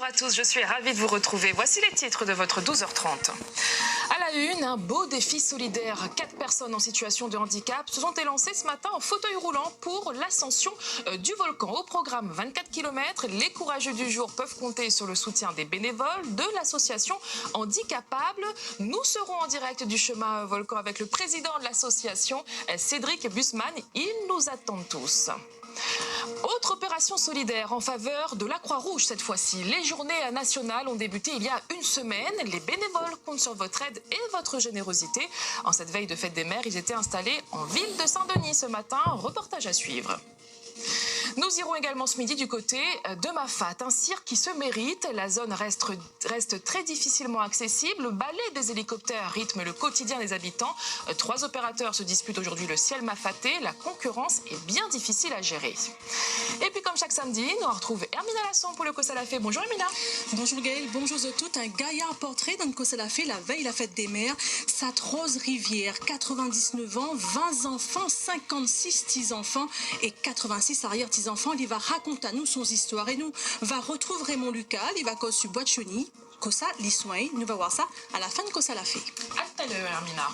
Bonjour à tous, je suis ravie de vous retrouver. Voici les titres de votre 12h30. À la une, un beau défi solidaire. 4 personnes en situation de handicap se sont élancées ce matin en fauteuil roulant pour l'ascension du volcan. Au programme 24 km, les courageux du jour peuvent compter sur le soutien des bénévoles de l'association Handicapables. Nous serons en direct du chemin volcan avec le président de l'association, Cédric Bussmann. Ils nous attendent tous. Autre opération solidaire en faveur de la Croix-Rouge cette fois-ci. Les journées nationales ont débuté il y a une semaine. Les bénévoles comptent sur votre aide et votre générosité. En cette veille de fête des mères, ils étaient installés en ville de Saint-Denis ce matin. Reportage à suivre. Nous irons également ce midi du côté de Mafate, un cirque qui se mérite. La zone reste très difficilement accessible. Le balai des hélicoptères rythme le quotidien des habitants. 3 opérateurs se disputent aujourd'hui le ciel mafatais. La concurrence est bien difficile à gérer. Et puis comme chaque samedi, nous retrouvons Hermina Lasson pour le Kossalafé. Bonjour Hermina. Bonjour Gaëlle, bonjour à toutes. Un gaillard portrait dans le Kossalafé la veille la fête des mères. Sat Rose Rivière, 99 ans, 20 enfants, 56 petits-enfants et 86 arrière-petits-enfants. Il va raconter à nous son histoire et nous va retrouver Raymond Lucas. Il va cause sur bois de chenille, Kossa, l'Issoin. Nous va voir ça à la fin de Kossalafé. À tout à l'heure Hermina.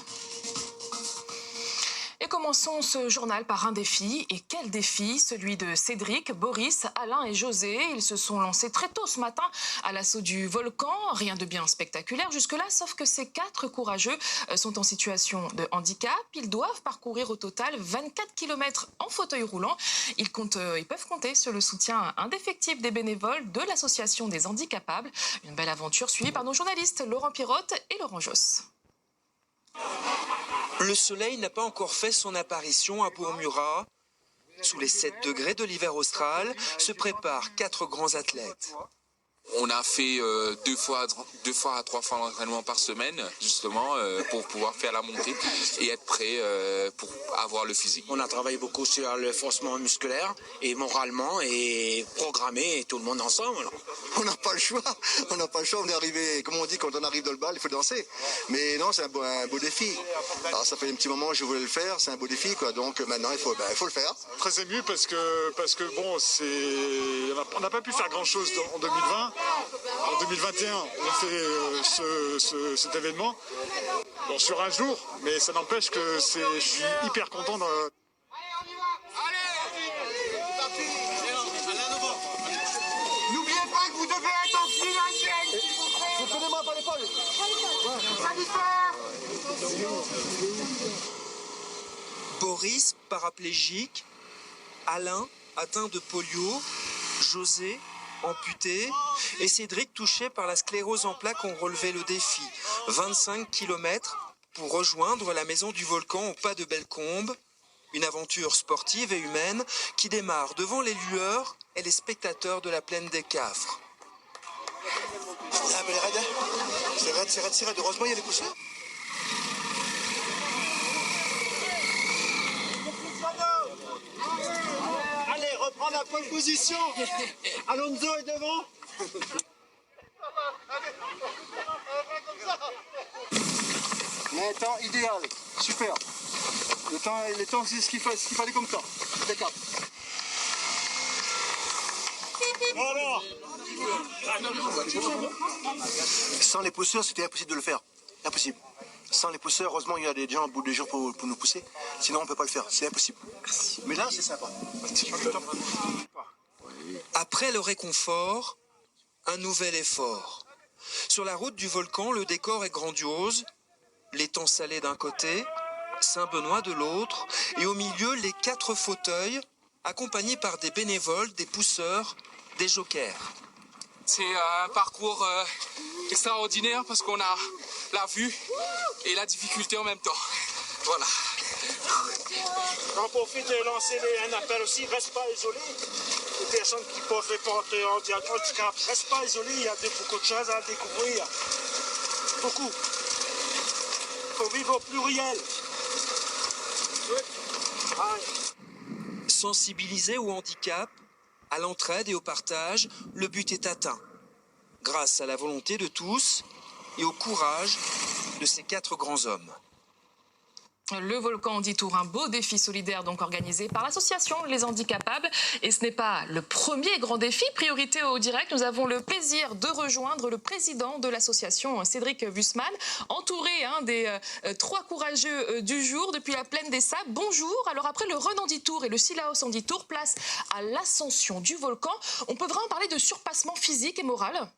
Et commençons ce journal par un défi. Et quel défi? Celui de Cédric, Boris, Alain et José. Ils se sont lancés très tôt ce matin à l'assaut du volcan. Rien de bien spectaculaire jusque-là, sauf que ces 4 courageux sont en situation de handicap. Ils doivent parcourir au total 24 km en fauteuil roulant. Ils peuvent compter sur le soutien indéfectible des bénévoles de l'association des handicapables. Une belle aventure suivie par nos journalistes Laurent Pirotte et Laurent Josse. Le soleil n'a pas encore fait son apparition à Bourg-Murat. Sous les 7 degrés de l'hiver austral se préparent 4 grands athlètes. On a fait 2 fois à 3 fois l'entraînement par semaine, justement, pour pouvoir faire la montée et être prêt pour avoir le physique. On a travaillé beaucoup sur le forcement musculaire et moralement et programmé tout le monde ensemble. On n'a pas le choix, on est arrivé, comme on dit, quand on arrive dans le bal, il faut danser. Mais non, c'est un beau défi. Alors ça fait un petit moment que je voulais le faire, c'est un beau défi, quoi. Donc maintenant, il faut le faire. Très ému parce que bon, on n'a pas pu faire grand-chose en 2020. En 2021, on a fait cet événement sur un jour, mais ça n'empêche que je suis hyper content. N'oubliez pas que vous devez être en file indienne. Vous tenez moi par l'épaule. Boris, paraplégique, Alain, atteint de polio, José, amputé, et Cédric, touché par la sclérose en plaques, ont relevé le défi. 25 km pour rejoindre la maison du volcan au pas de Bellecombe. Une aventure sportive et humaine qui démarre devant les lueurs et les spectateurs de la plaine des Cafres. C'est raide. Heureusement, il y a des poussières. Allez, reprends la bonne position. Alonso est devant. Mais temps idéal, super. Le temps c'est ce qu'il fallait comme temps. Impeccable. Voilà. Sans les pousseurs, c'était impossible de le faire. Impossible. Sans les pousseurs, heureusement, il y a des gens au bout des jours pour nous pousser. Sinon, on ne peut pas le faire. C'est impossible. Mais là, c'est sympa. Après le réconfort, un nouvel effort. Sur la route du volcan, le décor est grandiose. L'étang salé d'un côté, Saint-Benoît de l'autre, et au milieu, les 4 fauteuils, accompagnés par des bénévoles, des pousseurs, des jokers. C'est un parcours extraordinaire parce qu'on a la vue et la difficulté en même temps. Voilà. J'en profite de lancer un appel aussi, reste pas isolé. Les personnes qui peuvent porter en handicap, reste pas isolé, il y a beaucoup de choses à découvrir. Beaucoup. Il faut vivre au pluriel. Sensibilisés au handicap, à l'entraide et au partage, le but est atteint. Grâce à la volonté de tous et au courage de ces 4 grands hommes. Le volcan Handitour, un beau défi solidaire donc organisé par l'association Les Handicapables. Et ce n'est pas le premier grand défi. Priorité au direct, nous avons le plaisir de rejoindre le président de l'association, Cédric Bussmann, entouré des 3 courageux du jour depuis la plaine des Sables. Bonjour. Alors après le Run Handitour et le Sillaos Handitour, place à l'ascension du volcan. On peut vraiment parler de surpassement physique et moral?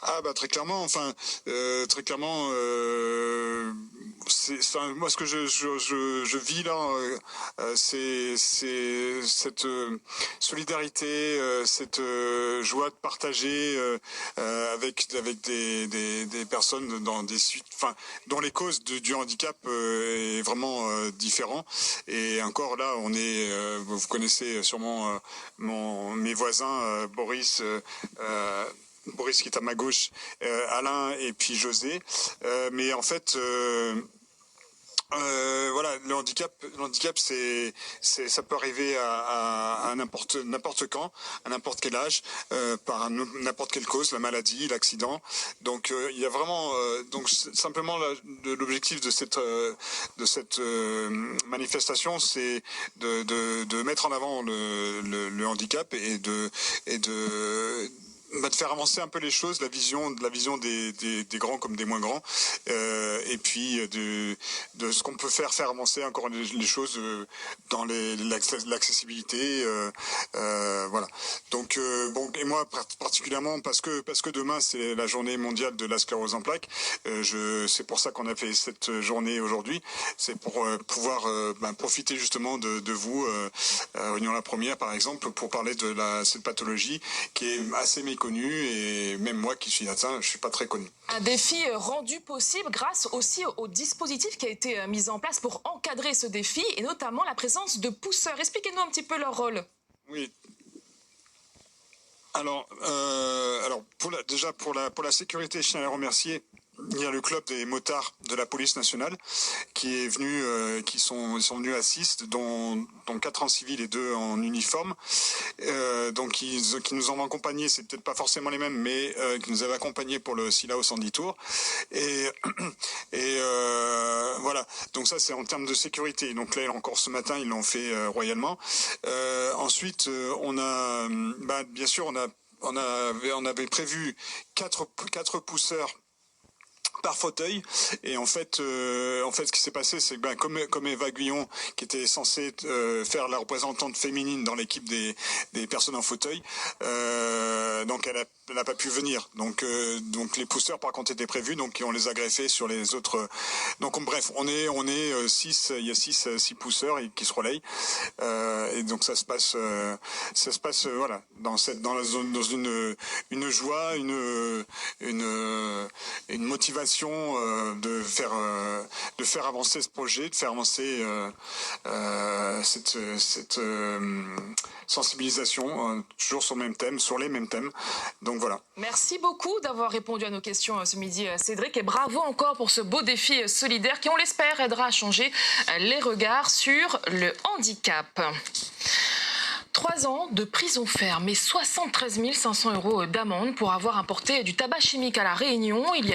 Ah bah très clairement, moi ce que je vis là, c'est cette solidarité, cette joie de partager avec des personnes dans des suites, dont les causes du handicap est vraiment différent. Et encore là, on est, vous connaissez sûrement mes voisins, Boris qui est à ma gauche, Alain et puis José. Mais en fait, voilà, le handicap, ça peut arriver à n'importe quand, à n'importe quel âge, par n'importe quelle cause, la maladie, l'accident. Donc il y a vraiment, donc simplement l'objectif de cette manifestation, c'est de mettre en avant le handicap et de faire avancer un peu les choses, la vision des grands comme des moins grands, et puis de ce qu'on peut faire avancer encore les choses dans l'accessibilité, voilà. Donc bon, et moi particulièrement parce que demain c'est la journée mondiale de la sclérose en plaques, c'est pour ça qu'on a fait cette journée aujourd'hui, c'est pour pouvoir profiter justement de vous, Réunion la Première par exemple, pour parler de cette pathologie qui est assez méconnue, et même moi qui suis atteint, je suis pas très connu. Un défi rendu possible grâce aussi au dispositif qui a été mis en place pour encadrer ce défi, et notamment la présence de pousseurs. Expliquez-nous un petit peu leur rôle. Oui. Alors pour la sécurité, je tiens à les remercier. Il y a le club des motards de la police nationale qui est venu, ils sont venus à 6, dont 4 en civil et 2 en uniforme. Donc qui nous ont accompagnés, c'est peut-être pas forcément les mêmes, mais qui nous avaient accompagnés pour le Sillaos Handitour. Et voilà. Donc ça c'est en termes de sécurité. Donc là encore ce matin ils l'ont fait royalement. Ensuite on a, bien sûr on avait prévu 4 pousseurs par fauteuil, et en fait ce qui s'est passé, c'est que comme Eva Guyon, qui était censée faire la représentante féminine dans l'équipe des personnes en fauteuil, donc elle n'a pas pu venir, donc les pousseurs par contre étaient prévus, donc on les a greffés sur les autres, donc bref on est 6, il y a 6 pousseurs qui se relayent, et donc ça se passe voilà, dans une joie, une motivation de faire avancer ce projet, de faire avancer cette sensibilisation, toujours sur les mêmes thèmes. Donc voilà. Merci beaucoup d'avoir répondu à nos questions ce midi, Cédric, et bravo encore pour ce beau défi solidaire qui, on l'espère, aidera à changer les regards sur le handicap. 3 ans de prison ferme et 73 500 € d'amende pour avoir importé du tabac chimique à La Réunion. Il y a